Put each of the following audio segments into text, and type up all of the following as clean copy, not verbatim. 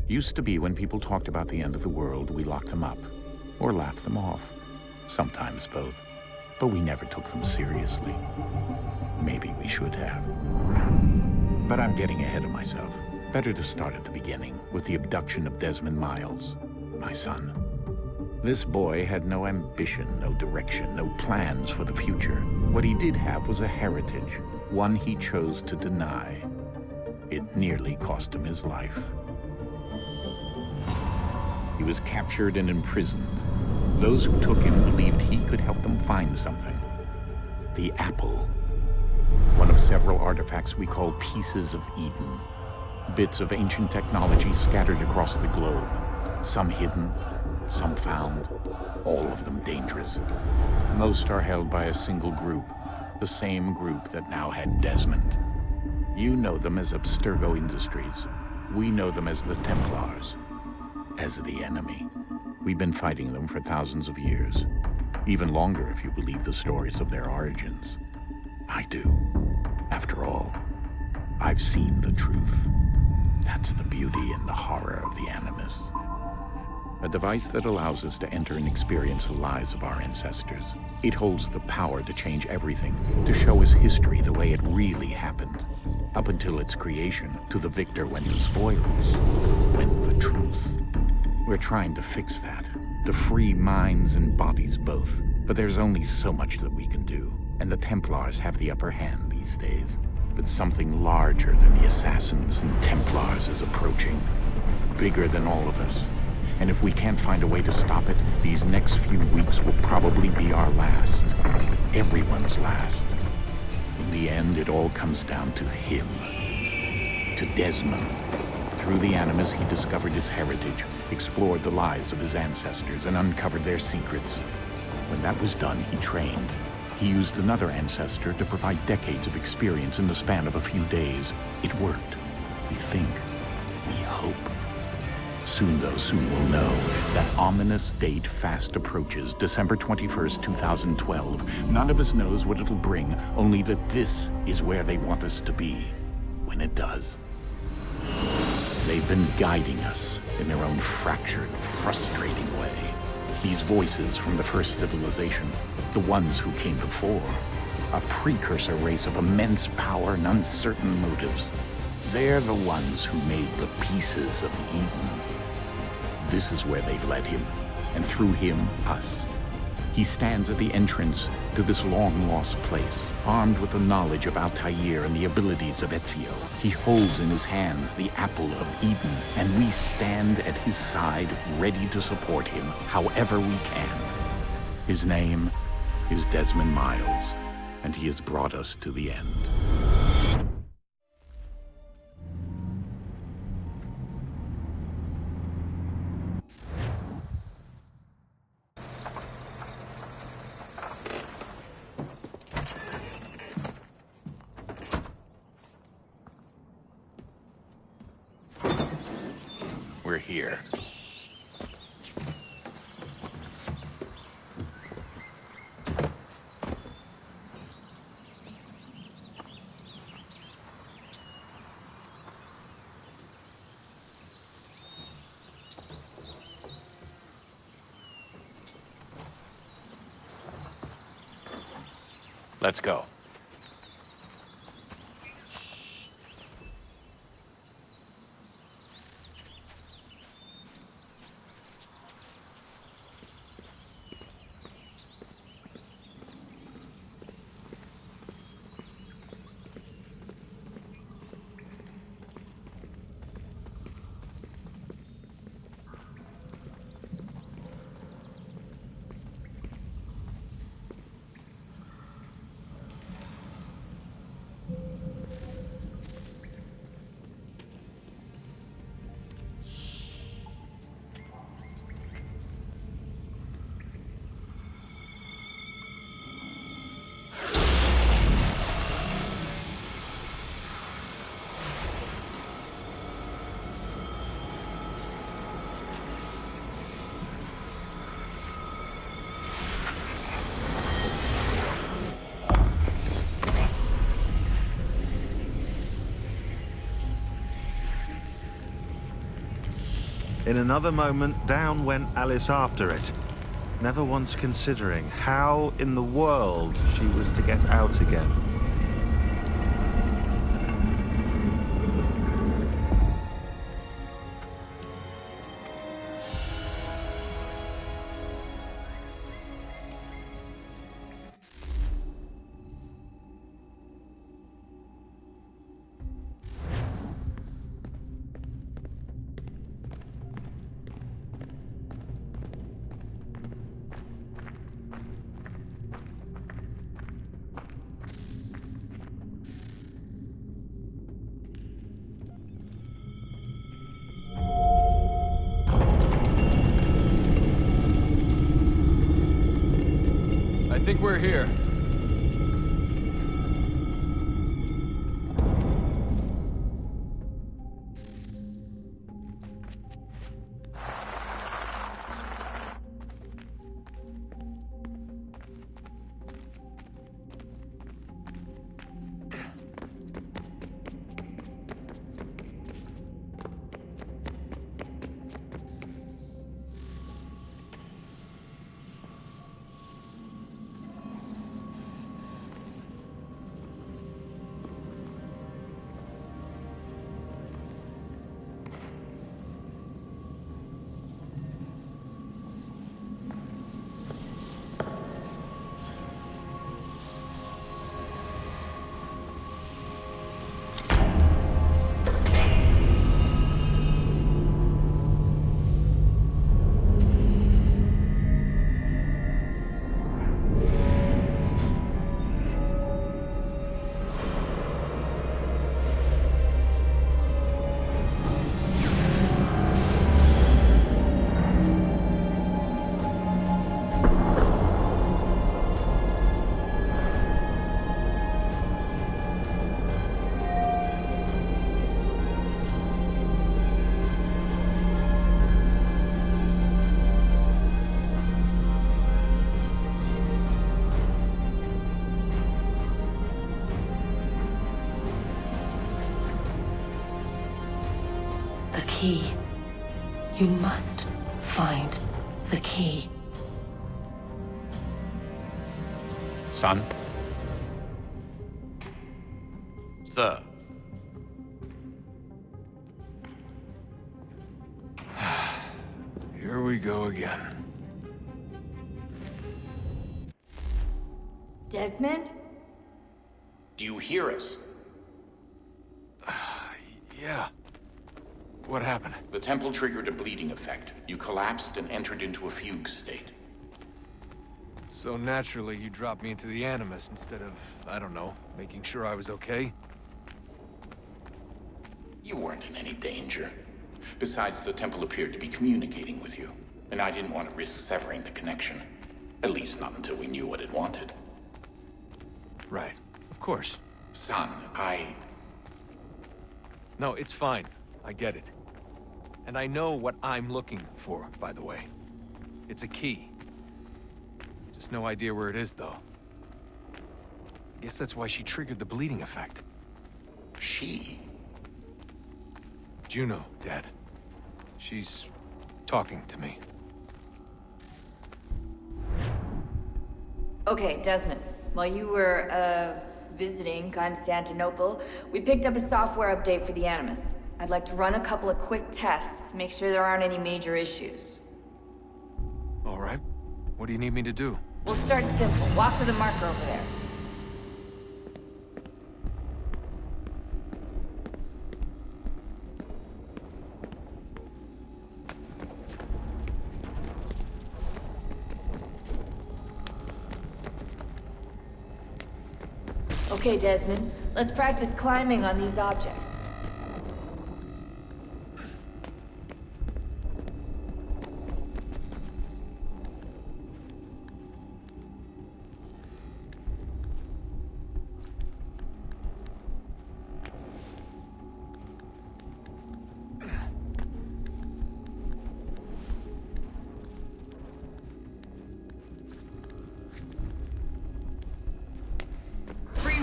Used to be when people talked about the end of the world, we locked them up, or laughed them off. Sometimes both. But we never took them seriously. Maybe we should have. But I'm getting ahead of myself. Better to start at the beginning, with the abduction of Desmond Miles, my son. This boy had no ambition, no direction, no plans for the future. What he did have was a heritage, one he chose to deny. It nearly cost him his life. He was captured and imprisoned. Those who took him believed he could help them find something. The apple. One of several artifacts we call pieces of Eden. Bits of ancient technology scattered across the globe. Some hidden, some found, all of them dangerous. Most are held by a single group, the same group that now had Desmond. You know them as Abstergo Industries. We know them as the Templars, as the enemy. We've been fighting them for thousands of years, even longer if you believe the stories of their origins. I do. After all, I've seen the truth. That's the beauty and the horror of the Animus. A device that allows us to enter and experience the lives of our ancestors. It holds the power to change everything, to show us history the way it really happened. Up until its creation, to the victor went the spoils, went the truth. We're trying to fix that, to free minds and bodies both. But there's only so much that we can do, and the Templars have the upper hand these days. But something larger than the Assassins and Templars is approaching, bigger than all of us. And if we can't find a way to stop it, these next few weeks will probably be our last. Everyone's last. In the end, it all comes down to him. To Desmond. Through the Animus, he discovered his heritage, explored the lives of his ancestors, and uncovered their secrets. When that was done, he trained. He used another ancestor to provide decades of experience in the span of a few days. It worked. We think. We hope. Soon we'll know. That ominous date fast approaches, December 21st, 2012. None of us knows what it'll bring, only that this is where they want us to be, when it does. They've been guiding us in their own fractured, frustrating way. These voices from the first civilization, the ones who came before, a precursor race of immense power and uncertain motives. They're the ones who made the pieces of Eden. This is where they've led him, and through him, us. He stands at the entrance to this long-lost place, armed with the knowledge of Altair and the abilities of Ezio. He holds in his hands the apple of Eden, and we stand at his side, ready to support him however we can. His name is Desmond Miles, and he has brought us to the end. We're here. Let's go. In another moment, down went Alice after it, never once considering how in the world she was to get out again. I think we're here. The key. You must find the key. Son? Sir. Here we go again. Desmond? Do you hear us? Yeah. What happened? The temple triggered a bleeding effect. You collapsed and entered into a fugue state. So naturally, you dropped me into the Animus instead of, I don't know, making sure I was okay? You weren't in any danger. Besides, the temple appeared to be communicating with you, and I didn't want to risk severing the connection. At least not until we knew what it wanted. Right. Of course. Son, No, it's fine. I get it. And I know what I'm looking for, by the way. It's a key. Just no idea where it is, though. I guess that's why she triggered the bleeding effect. She? Juno, Dad. She's talking to me. Okay, Desmond. While you were, visiting Constantinople, we picked up a software update for the Animus. I'd like to run a couple of quick tests, make sure there aren't any major issues. All right. What do you need me to do? We'll start simple. Walk to the marker over there. Okay, Desmond. Let's practice climbing on these objects.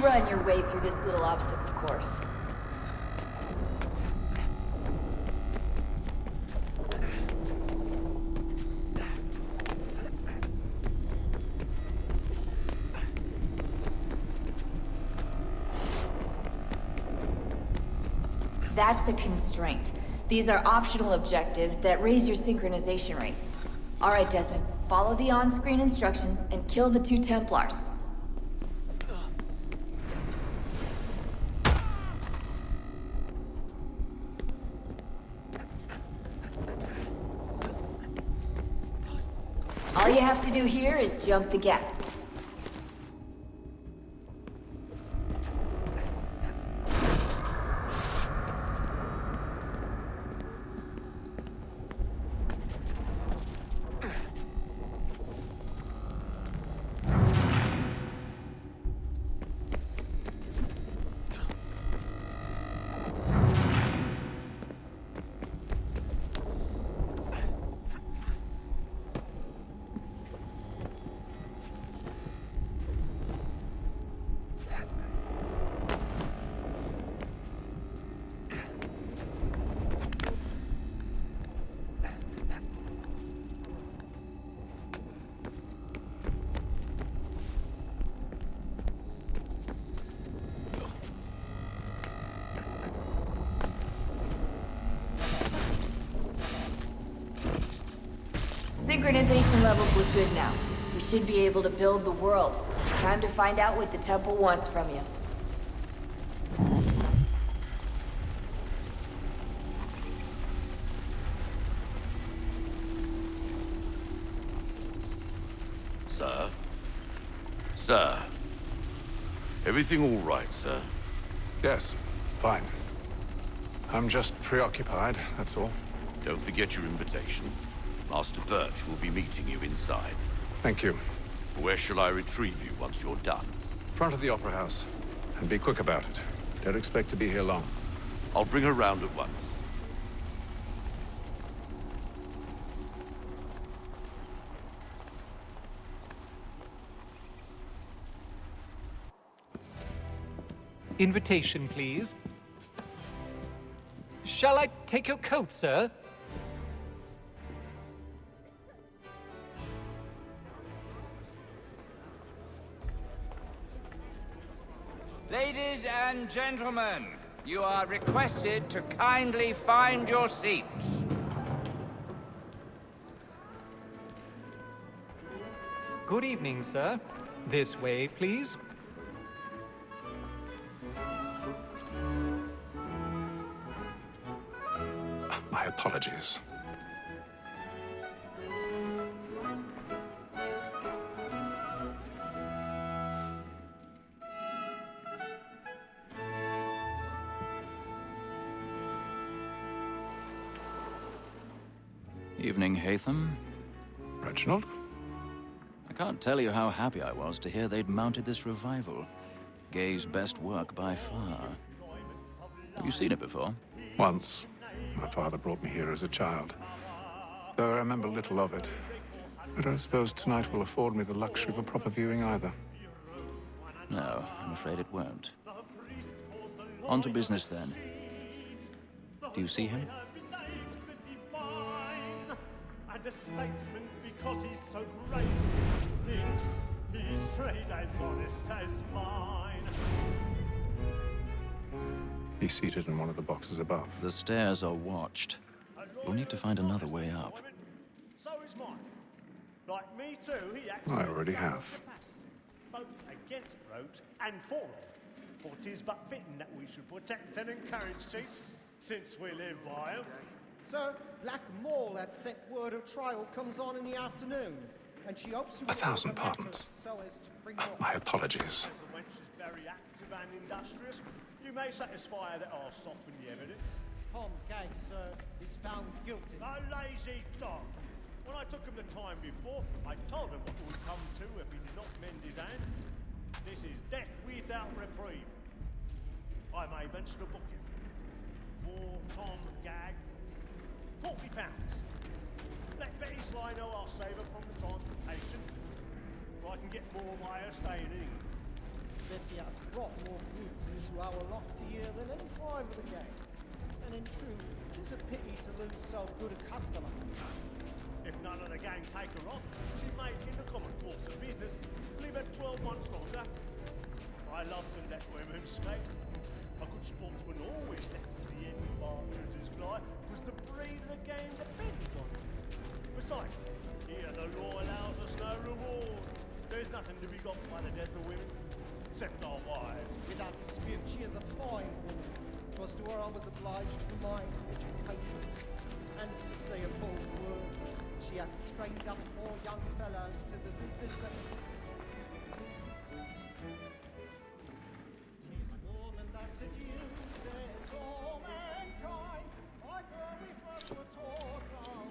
Run your way through this little obstacle course. That's a constraint. These are optional objectives that raise your synchronization rate. All right, Desmond. Follow the on-screen instructions and kill the 2 Templars. All you have to do here is jump the gap. Synchronization levels look good now. We should be able to build the world. Time to find out what the temple wants from you. Sir? Sir? Everything all right, sir? Yes, fine. I'm just preoccupied, that's all. Don't forget your invitation. Master Birch will be meeting you inside. Thank you. Where shall I retrieve you once you're done? Front of the Opera House. And be quick about it. Don't expect to be here long. I'll bring her round at once. Invitation, please. Shall I take your coat, sir? Ladies and gentlemen, you are requested to kindly find your seats. Good evening, sir. This way, please. My apologies. Evening, Hatham. Reginald? I can't tell you how happy I was to hear they'd mounted this revival. Gay's best work by far. Have you seen it before? Once. My father brought me here as a child. Though I remember little of it. But I suppose tonight will afford me the luxury of a proper viewing either. No, I'm afraid it won't. On to business then. Do you see him? And a statesman because he's so great thinks his trade as honest as mine. He's seated in one of the boxes above. The stairs are watched. You'll need to find another way up. So is mine. Like me too, he acts I already have. both against roads and for them. For 'tis but fitting that we should protect and encourage cheats, since we live by 'em. Sir, Black Mall had set word of trial comes on in the afternoon, and she hopes you 1,000 pardons. so as to bring your... My apologies. As the wench is very active and industrious, you may satisfy her that I'll soften the evidence. Tom Gag, sir, is found guilty. A lazy dog. When I took him the time before, I told him what would come to if he did not mend his hand. This is death without reprieve. I may venture to book him. For Tom Gag, £40. Let Betty Sly know I'll save her from the transportation, or I can get more by her staying in England. Betty has brought more goods into our loft here than any five of the gang. And in truth, it is a pity to lose so good a customer. If none of the gang take her on, she may, in the common course of business, leave her 12 months longer. I love to let women skate. A good sportsman always lets the end partridges fly, because the breed of the game depends on it. Besides, here the law allows us no reward. There's nothing to be got by the death of women, except our wives. Without dispute, she is a fine woman. 'Twas to her I was obliged for my education. And to say a bold word, she hath trained up 4 young fellows to the business that... 'Tis woman that seduces all mankind. Like her we first were taught our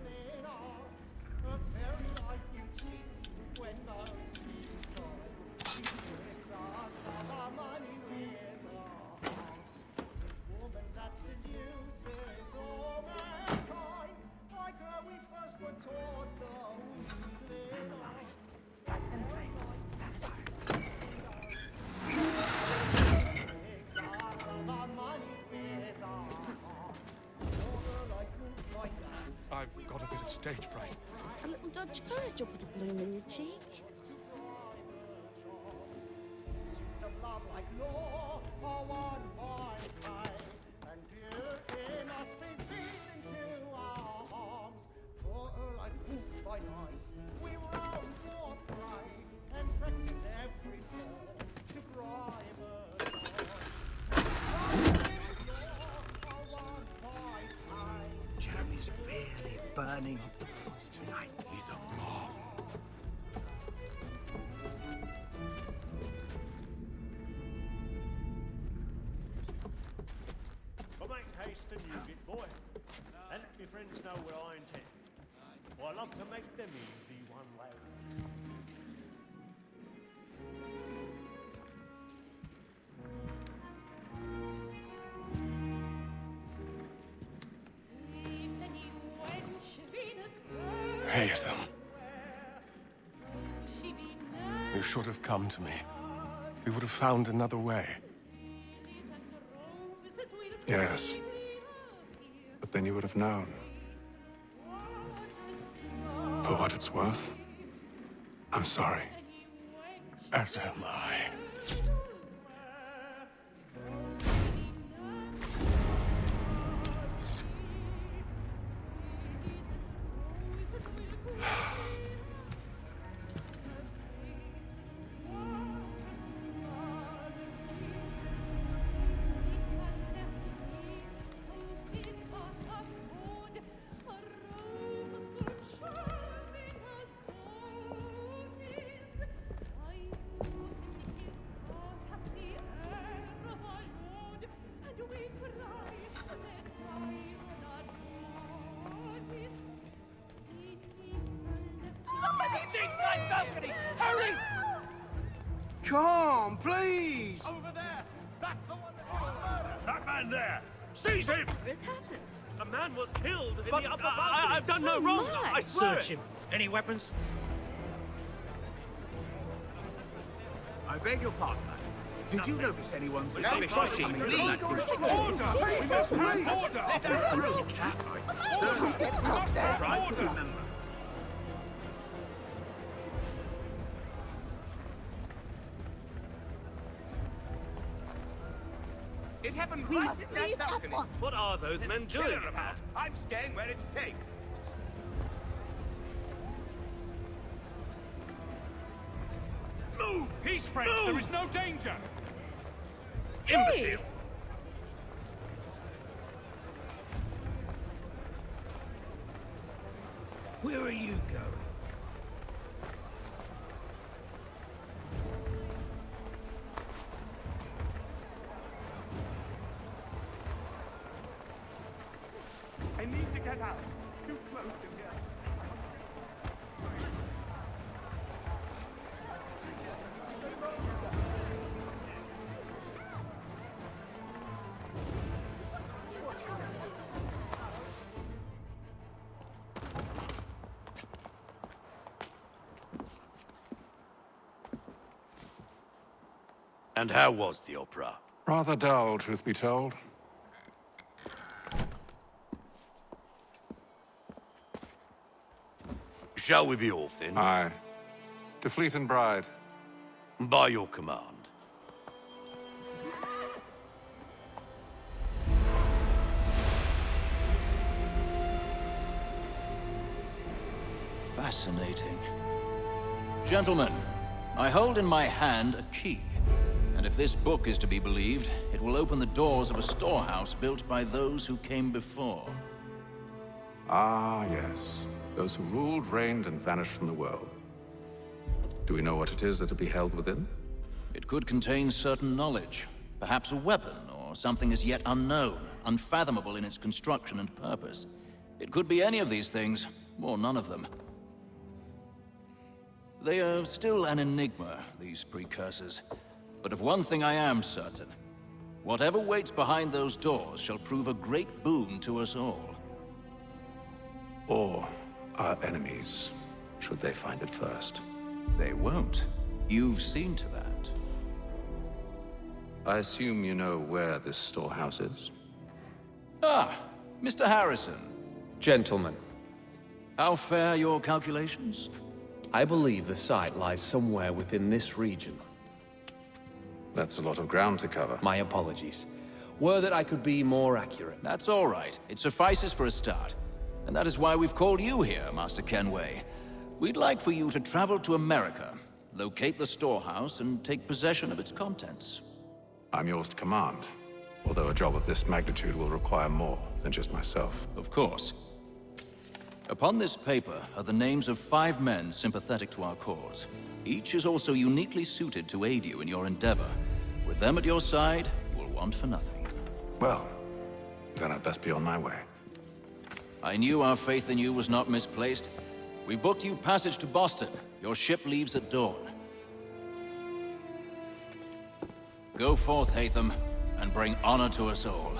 in arms. Her very eyes give cheeks when those cheeks die. She takes us of our money with our arms. 'Tis woman that seduces all mankind. Like her we first were taught those in arms. I've got a bit of stage fright. A little Dutch courage will put a bloom in your cheek. Of love like law are one fine kind, and beauty must be beaten to our arms. For her like wolves by night, we roam for prey, and practice every form to bribe her on. Jeremy's really burning up the plots tonight. He's a marvel. Well, make haste and use it, boy. And let your friends know what I intend. For I love to make them easy one way. Haytham. You should have come to me. We would have found another way. Yes. But then you would have known. For what it's worth, I'm sorry. As am I. Hurry! Come, please! Over there! That's the one That man there! Seize him! What has happened? A man was killed in But the upper I've done no wrong. my. I swear Search it. him. Any weapons? I beg your pardon. Did you notice anyone suspicious crossing. coming from Please. that direction? Order! We must have order! Let us through. Right, Order! remember. It happened We right must at that leave at balcony. once. What are those There's men a killer doing? about. I'm staying where it's safe. Move! He's French. Move! There is no danger. Hey! Imbecile! Where are you going? I need to get out. Too close to here. And how was the opera? Rather dull, truth be told. Shall we be off then? Aye. To Fleet and Bride. By your command. Fascinating. Gentlemen, I hold in my hand a key. And if this book is to be believed, it will open the doors of a storehouse built by those who came before. Ah, yes. Those who ruled, reigned, and vanished from the world. Do we know what it is that will be held within? It could contain certain knowledge. Perhaps a weapon, or something as yet unknown, unfathomable in its construction and purpose. It could be any of these things, or none of them. They are still an enigma, these precursors. But of one thing I am certain. Whatever waits behind those doors shall prove a great boon to us all. Or our enemies, should they find it first. They won't. You've seen to that. I assume you know where this storehouse is? Ah, Mr. Harrison. Gentlemen, How fare your calculations? I believe the site lies somewhere within this region. That's a lot of ground to cover. My apologies. Were that I could be more accurate. That's all right. It suffices for a start. And that is why we've called you here, Master Kenway. We'd like for you to travel to America, locate the storehouse, and take possession of its contents. I'm yours to command, although a job of this magnitude will require more than just myself. Of course. Upon this paper are the names of 5 men sympathetic to our cause. Each is also uniquely suited to aid you in your endeavor. With them at your side, you will want for nothing. Well, then I'd best be on my way. I knew our faith in you was not misplaced. We've booked you passage to Boston. Your ship leaves at dawn. Go forth, Hatham, and bring honor to us all.